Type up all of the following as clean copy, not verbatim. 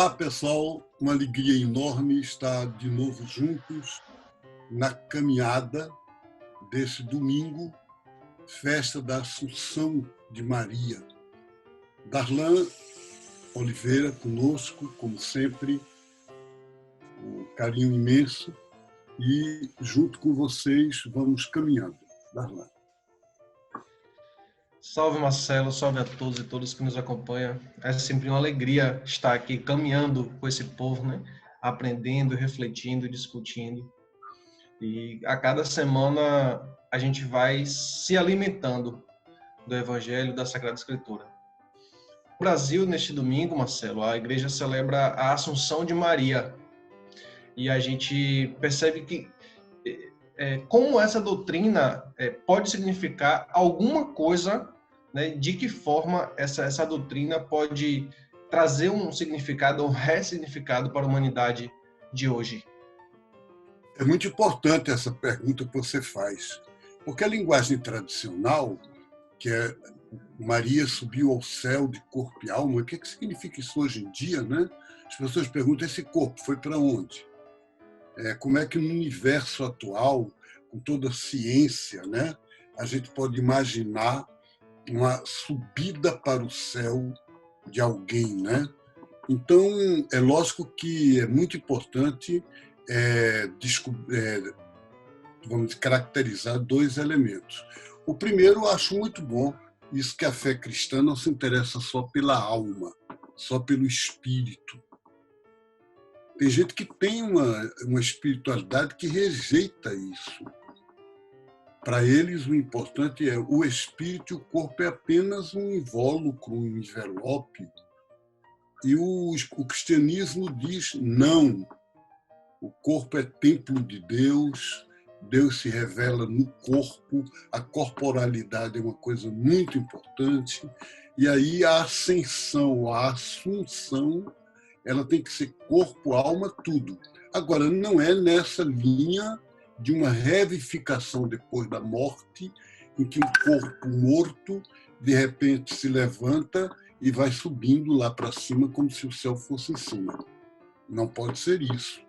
Olá, pessoal. Uma alegria enorme estar de novo juntos na caminhada desse domingo, festa da Assunção de Maria. Darlan Oliveira conosco, como sempre, um carinho imenso, e junto com vocês vamos caminhando. Darlan. Salve, Marcelo, salve a todos e todas que nos acompanham. É sempre uma alegria estar aqui caminhando com esse povo, né? Aprendendo, refletindo, discutindo. E a cada semana a gente vai se alimentando do Evangelho, da Sagrada Escritura. No Brasil, neste domingo, Marcelo, a igreja celebra a Assunção de Maria. E a gente percebe que como essa doutrina pode significar alguma coisa, né, de que forma essa doutrina pode trazer um significado, um ressignificado para a humanidade de hoje. É muito importante essa pergunta que você faz, porque a linguagem tradicional, que é Maria subiu ao céu de corpo e alma, o que significa isso hoje em dia, né? As pessoas perguntam, esse corpo foi para onde? Como é que no universo atual, com toda a ciência, né, a gente pode imaginar uma subida para o céu de alguém, né? Então, é lógico que é muito importante vamos caracterizar dois elementos. O primeiro, eu acho muito bom, isso que a fé cristã não se interessa só pela alma, só pelo espírito. Tem gente que tem uma espiritualidade que rejeita isso. Para eles, o importante é o espírito e o corpo é apenas um invólucro, um envelope. E o cristianismo diz não. O corpo é templo de Deus, Deus se revela no corpo, a corporalidade é uma coisa muito importante. E aí a ascensão, a assunção, ela tem que ser corpo, alma, tudo. Agora, não é nessa linha de uma revivificação depois da morte, em que o corpo morto, de repente, se levanta e vai subindo lá para cima como se o céu fosse em cima. Não pode ser isso.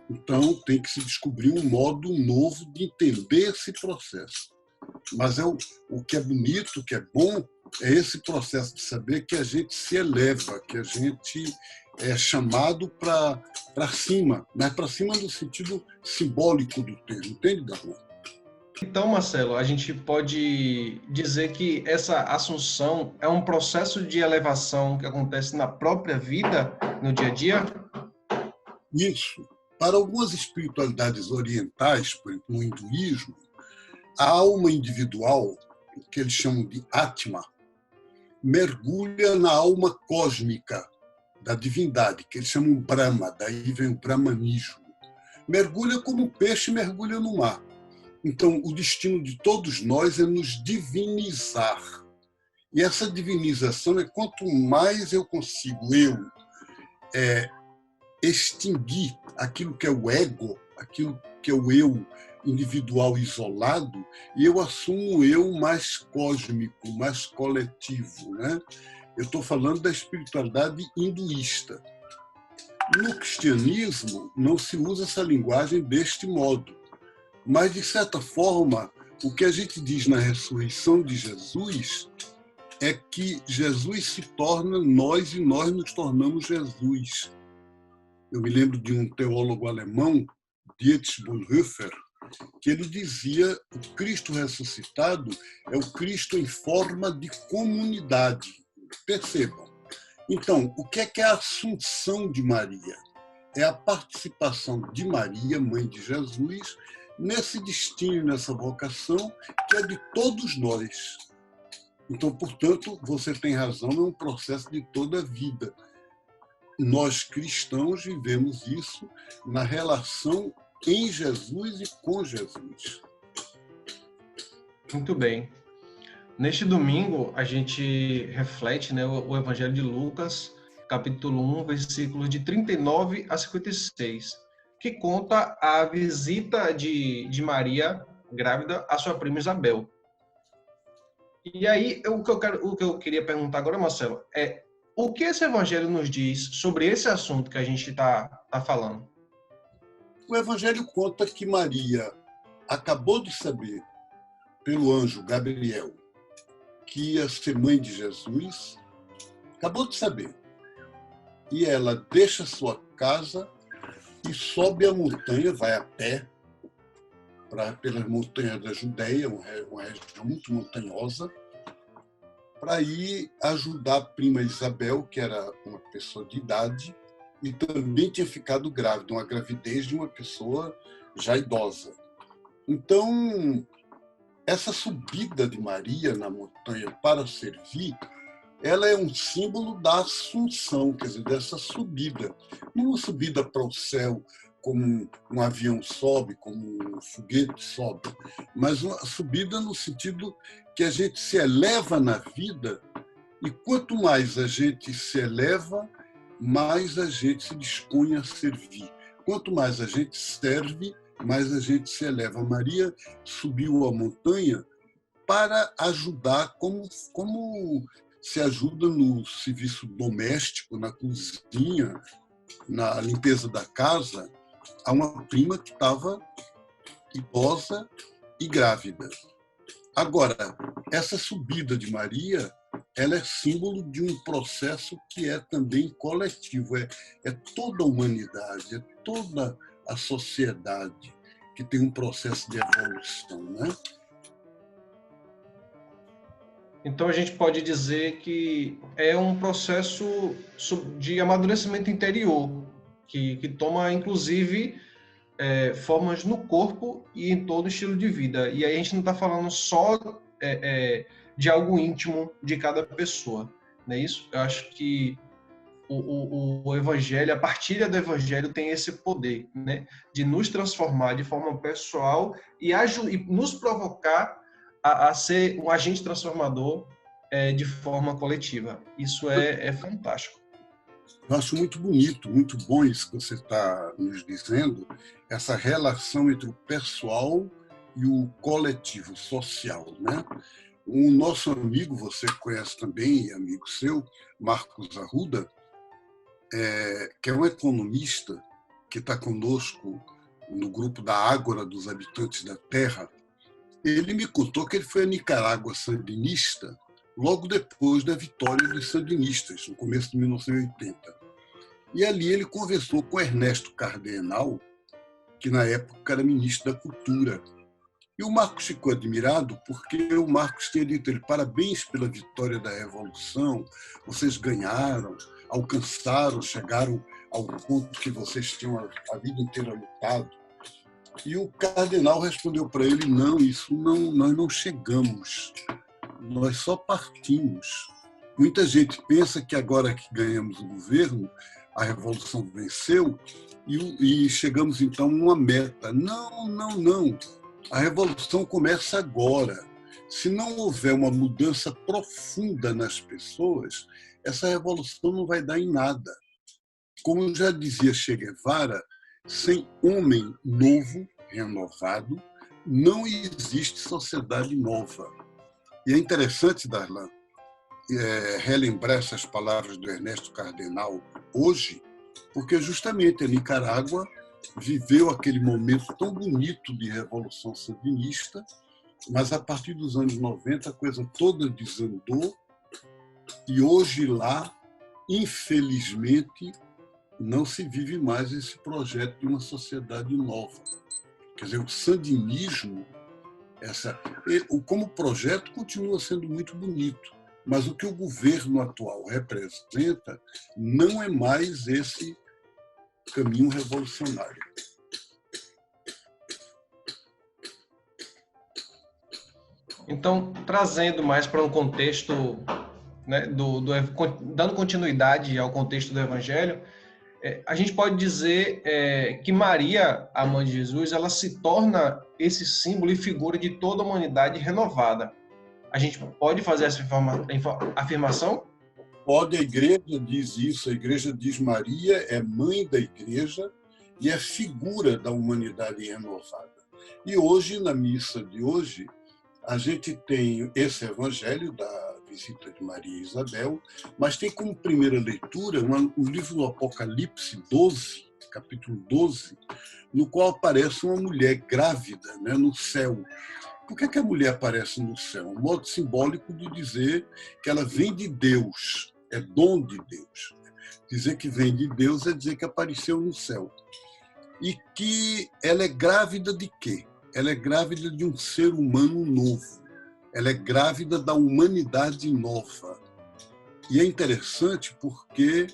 Então, tem que se descobrir um modo novo de entender esse processo. Mas o que é bonito, o que é bom, é esse processo de saber que a gente se eleva, que a gente é chamado para cima, mas para cima no sentido simbólico do termo, entende, Darlan? Então, Marcelo, a gente pode dizer que essa assunção é um processo de elevação que acontece na própria vida, no dia a dia? Isso. Para algumas espiritualidades orientais, por exemplo, no hinduísmo, a alma individual, que eles chamam de Atma, mergulha na alma cósmica da divindade, que eles chamam Brahma, daí vem o brahmanismo. Mergulha como um peixe mergulha no mar. Então, o destino de todos nós é nos divinizar. E essa divinização é quanto mais eu consigo extinguir aquilo que é o ego, aquilo que é o eu individual isolado, e eu assumo o eu mais cósmico, mais coletivo, né? Eu estou falando da espiritualidade hinduísta. No cristianismo, não se usa essa linguagem deste modo, mas, de certa forma, o que a gente diz na ressurreição de Jesus é que Jesus se torna nós e nós nos tornamos Jesus. Eu me lembro de um teólogo alemão, Dietrich Bonhoeffer, que ele dizia que o Cristo ressuscitado é o Cristo em forma de comunidade. Percebam. Então, o que é a Assunção de Maria? É a participação de Maria, mãe de Jesus, nesse destino, nessa vocação, que é de todos nós. Então, portanto, você tem razão, é um processo de toda a vida. Nós cristãos vivemos isso na relação em Jesus e com Jesus. Muito bem. Neste domingo, a gente reflete, né, o Evangelho de Lucas, capítulo 1, versículos de 39 a 56, que conta a visita de Maria, grávida, à sua prima Isabel. E aí, o que eu queria perguntar agora, Marcelo, é O que esse evangelho nos diz sobre esse assunto que a gente tá falando? O Evangelho conta que Maria acabou de saber, pelo anjo Gabriel, que ia ser mãe de Jesus, acabou de saber. E ela deixa sua casa e sobe a montanha, vai a pé, pelas montanhas da Judéia, uma região muito montanhosa, para ir ajudar a prima Isabel, que era uma pessoa de idade, e também tinha ficado grávida, uma gravidez de uma pessoa já idosa. Então, essa subida de Maria na montanha para servir, ela é um símbolo da assunção, quer dizer, dessa subida. Não uma subida para o céu, como um avião sobe, como um foguete sobe, mas uma subida no sentido que a gente se eleva na vida, e quanto mais a gente se eleva, mais a gente se dispõe a servir. Quanto mais a gente serve, mais a gente se eleva. Maria subiu a montanha para ajudar, como se ajuda no serviço doméstico, na cozinha, na limpeza da casa, a uma prima que estava idosa e grávida. Agora, essa subida de Maria, ela é símbolo de um processo que é também coletivo, é toda a humanidade, é toda a sociedade que tem um processo de evolução, né? Então a gente pode dizer que é um processo de amadurecimento interior, que toma inclusive formas no corpo e em todo o estilo de vida. E aí a gente não está falando só de algo íntimo de cada pessoa, não é isso? Eu acho que o evangelho, a partilha do evangelho tem esse poder, né, de nos transformar de forma pessoal e nos provocar a ser um agente transformador de forma coletiva. Isso é fantástico. Eu acho muito bonito, muito bom isso que você está nos dizendo, essa relação entre o pessoal e o coletivo, social, né? O nosso amigo, você conhece também, amigo seu, Marcos Arruda, que é um economista que está conosco no grupo da Ágora dos Habitantes da Terra. Ele me contou que ele foi a Nicarágua sandinista logo depois da vitória dos sandinistas, no começo de 1980. E ali ele conversou com Ernesto Cardenal, que na época era ministro da Cultura. E o Marcos ficou admirado porque o Marcos tinha dito a ele: parabéns pela vitória da Revolução, vocês ganharam, alcançaram, chegaram ao ponto que vocês tinham a vida inteira lutado. E o cardenal respondeu para ele: não, isso não, nós não chegamos, nós só partimos. Muita gente pensa que agora que ganhamos o governo, a revolução venceu e chegamos então a uma meta. Não, não, não. A revolução começa agora. Se não houver uma mudança profunda nas pessoas, essa revolução não vai dar em nada. Como já dizia Che Guevara, sem homem novo, renovado, não existe sociedade nova. E é interessante, Darlan, relembrar essas palavras do Ernesto Cardenal hoje, porque justamente a Nicarágua viveu aquele momento tão bonito de revolução sandinista, mas a partir dos anos 90 a coisa toda desandou e hoje lá, infelizmente, não se vive mais esse projeto de uma sociedade nova. Quer dizer, o sandinismo, como projeto, continua sendo muito bonito, mas o que o governo atual representa não é mais esse caminho revolucionário. Então, trazendo mais para um contexto, né, dando continuidade ao contexto do Evangelho, a gente pode dizer que Maria, a mãe de Jesus, ela se torna esse símbolo e figura de toda a humanidade renovada. A gente pode fazer essa afirmação? Pode, a igreja diz isso, a igreja diz Maria é mãe da igreja e é figura da humanidade renovada. E hoje, na missa de hoje, a gente tem esse evangelho da visita de Maria e Isabel, mas tem como primeira leitura o livro do Apocalipse 12, capítulo 12, no qual aparece uma mulher grávida, né, no céu. Por que a mulher aparece no céu? Um modo simbólico de dizer que ela vem de Deus, é dom de Deus. Dizer que vem de Deus é dizer que apareceu no céu. E que ela é grávida de quê? Ela é grávida de um ser humano novo. Ela é grávida da humanidade nova. E é interessante porque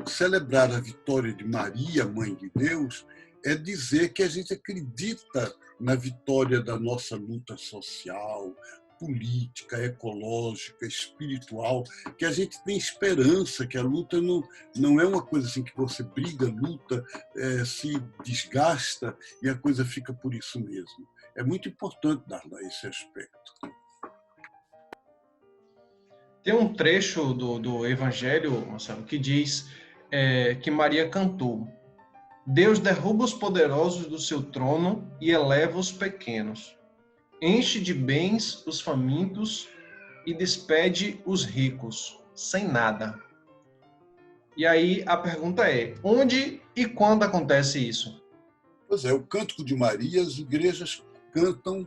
celebrar a vitória de Maria, Mãe de Deus, é dizer que a gente acredita na vitória da nossa luta social, política, ecológica, espiritual, que a gente tem esperança, que a luta não é uma coisa assim que você briga, luta, se desgasta e a coisa fica por isso mesmo. É muito importante dar esse aspecto. Tem um trecho do Evangelho, Marcelo, que diz que Maria cantou: Deus derruba os poderosos do seu trono e eleva os pequenos. Enche de bens os famintos e despede os ricos, sem nada. E aí a pergunta é, onde e quando acontece isso? Pois é, o Cântico de Maria, as igrejas cantam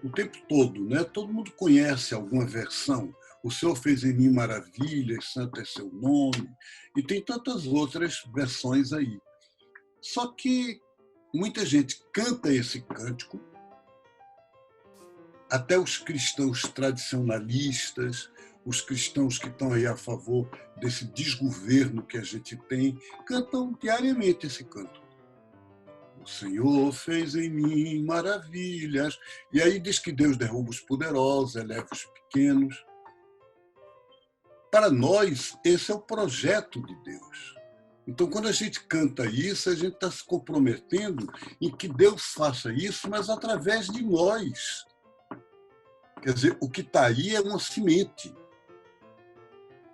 o tempo todo, né? Todo mundo conhece alguma versão. O Senhor fez em mim maravilhas, santo é seu nome, e tem tantas outras versões aí. Só que muita gente canta esse cântico, até os cristãos tradicionalistas, os cristãos que estão aí a favor desse desgoverno que a gente tem, cantam diariamente esse canto. O Senhor fez em mim maravilhas. E aí diz que Deus derruba os poderosos, eleva os pequenos. Para nós, esse é o projeto de Deus. Então, quando a gente canta isso, a gente está se comprometendo em que Deus faça isso, mas através de nós. Quer dizer, o que está aí é uma semente.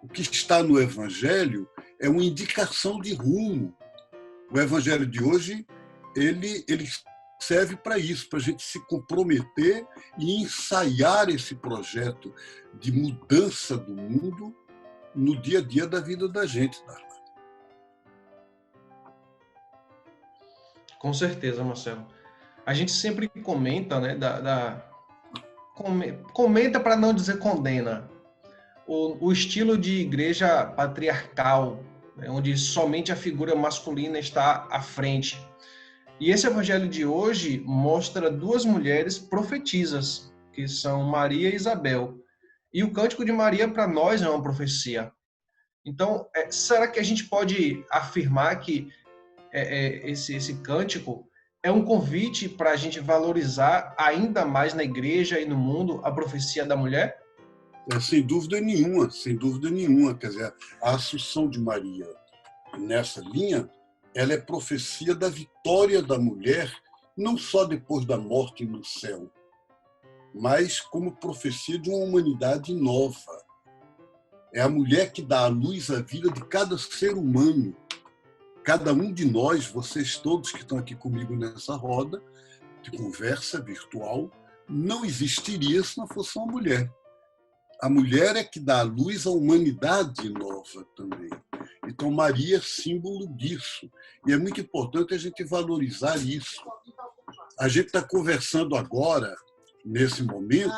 O que está no Evangelho é uma indicação de rumo. O Evangelho de hoje, ele serve para isso, para a gente se comprometer e ensaiar esse projeto de mudança do mundo no dia a dia da vida da gente, Darla. Com certeza, Marcelo. A gente sempre comenta, né, comenta para não dizer condena, o estilo de igreja patriarcal, né, onde somente a figura masculina está à frente. E esse evangelho de hoje mostra duas mulheres profetisas, que são Maria e Isabel. E o cântico de Maria, para nós, é uma profecia. Então, será que a gente pode afirmar que esse cântico é um convite para a gente valorizar ainda mais na igreja e no mundo a profecia da mulher? Sem dúvida nenhuma, sem dúvida nenhuma. Quer dizer, a Assunção de Maria nessa linha, ela é profecia da vitória da mulher, não só depois da morte no céu, mas como profecia de uma humanidade nova. É a mulher que dá à luz a vida de cada ser humano. Cada um de nós, vocês todos que estão aqui comigo nessa roda de conversa virtual, não existiria se não fosse uma mulher. A mulher é que dá à luz a humanidade nova também. Então, Maria é símbolo disso. E é muito importante a gente valorizar isso. A gente está conversando agora, nesse momento,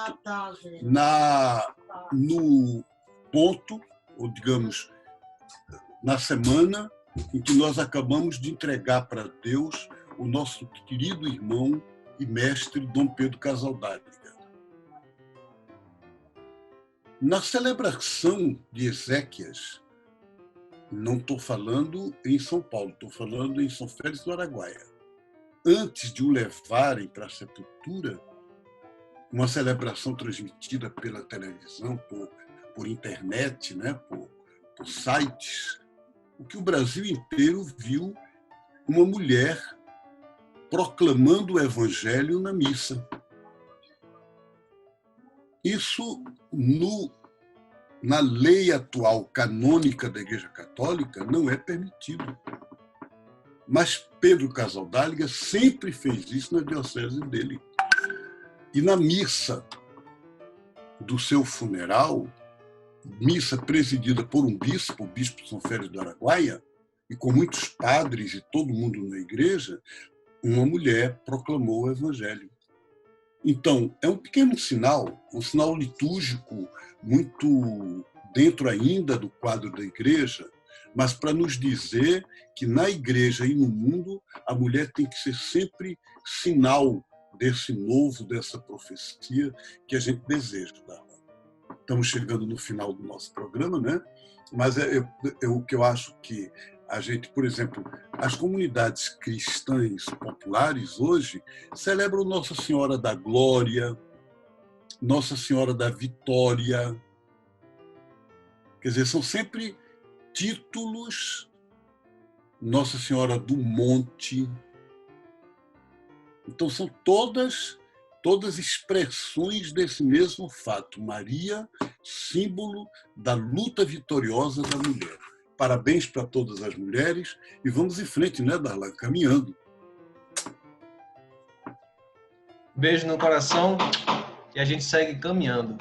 no ponto, ou digamos, na semana em que nós acabamos de entregar para Deus o nosso querido irmão e mestre Dom Pedro Casaldáliga. Na celebração de Ezequias, não estou falando em São Paulo, estou falando em São Félix do Araguaia. Antes de o levarem para a sepultura, uma celebração transmitida pela televisão, por internet, né, por sites, o que o Brasil inteiro viu uma mulher proclamando o Evangelho na missa. Isso, na lei atual canônica da Igreja Católica, não é permitido. Mas Pedro Casaldáliga sempre fez isso na diocese dele. E na missa do seu funeral, missa presidida por um bispo, o bispo São Félix do Araguaia, e com muitos padres e todo mundo na igreja, uma mulher proclamou o evangelho. Então, é um pequeno sinal, um sinal litúrgico muito dentro ainda do quadro da igreja, mas para nos dizer que na igreja e no mundo a mulher tem que ser sempre sinal desse novo, dessa profecia que a gente deseja. Estamos chegando no final do nosso programa, né? Mas o que eu acho que a gente, por exemplo, as comunidades cristãs populares hoje celebram Nossa Senhora da Glória, Nossa Senhora da Vitória. Quer dizer, são sempre títulos, Nossa Senhora do Monte. Então, são todas expressões desse mesmo fato. Maria, símbolo da luta vitoriosa da mulher. Parabéns para todas as mulheres e vamos em frente, né, Darlan? Caminhando. Beijo no coração e a gente segue caminhando.